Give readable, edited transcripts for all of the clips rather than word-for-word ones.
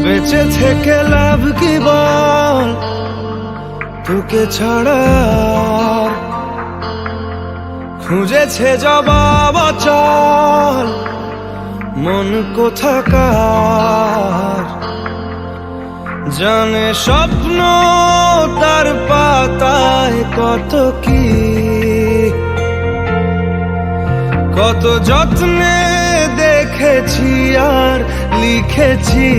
বেঁচে থেকে লাভ কি বল, তোকে ছাড়া খুঁজেছে জবাব অচল মন কোথাকার। জানে স্বপ্ন তার পাতায় কত কি, কত যত্নে দেখেছি আর লিখেছি।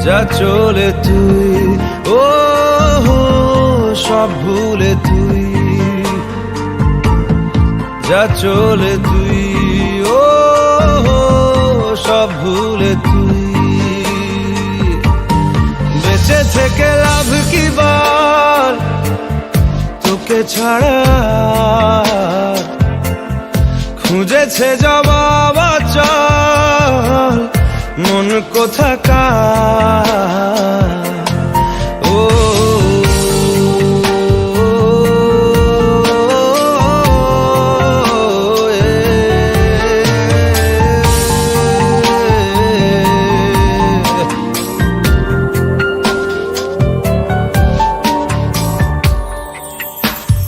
যা চলে তুই ও সব ভুলে তুই, যা চলে তুই ও সব ভুলে তুই। বেঁচে থেকে লাভ কি বল, তোকে ছাড়া খুঁজেছে জবাব অচল মন কোথাকার। ও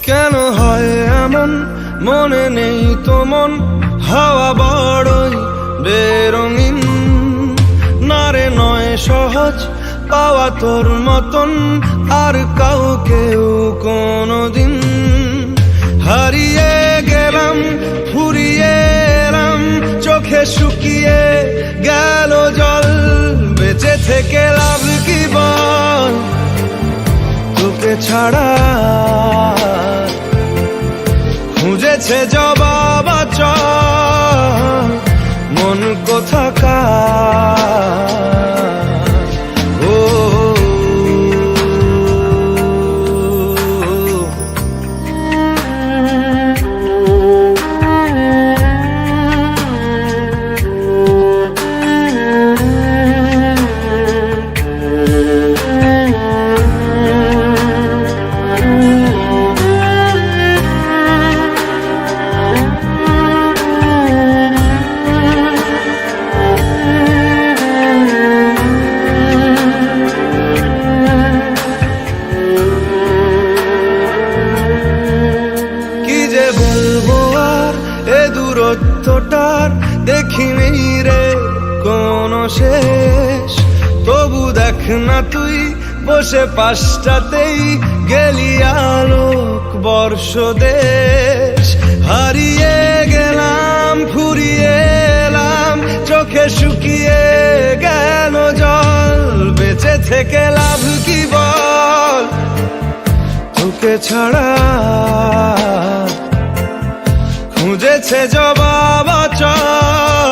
কেন হয় এমন, মনে নেই তো মন হাওয়া বড়ই বেরঙিন। নারে নয় সহজ পাওয়া তোর মতন আর কাউকেও কোনোদিন। হারিয়ে গেলাম ফুরিয়ে এলাম, চোখে শুকিয়ে গেল জল। বেঁচে থেকে লাভ কি বল, তোকে ছাড়া খুঁজেছে জবাব অচল মন কোথাকার। ও দূরত্বটার দেখিনি রে কোনো শেষ। তবু দেখ না তুই বসে পাশটাতেই গেলি আলোক বর্ষ দেশ। হারিয়ে গেলাম ফুরিয়ে এলাম, চোখে শুকিয়ে গেল জল। বেঁচে থেকে লাভ কি বল, তোকে ছাড়া খুঁজেছে জবাব অচল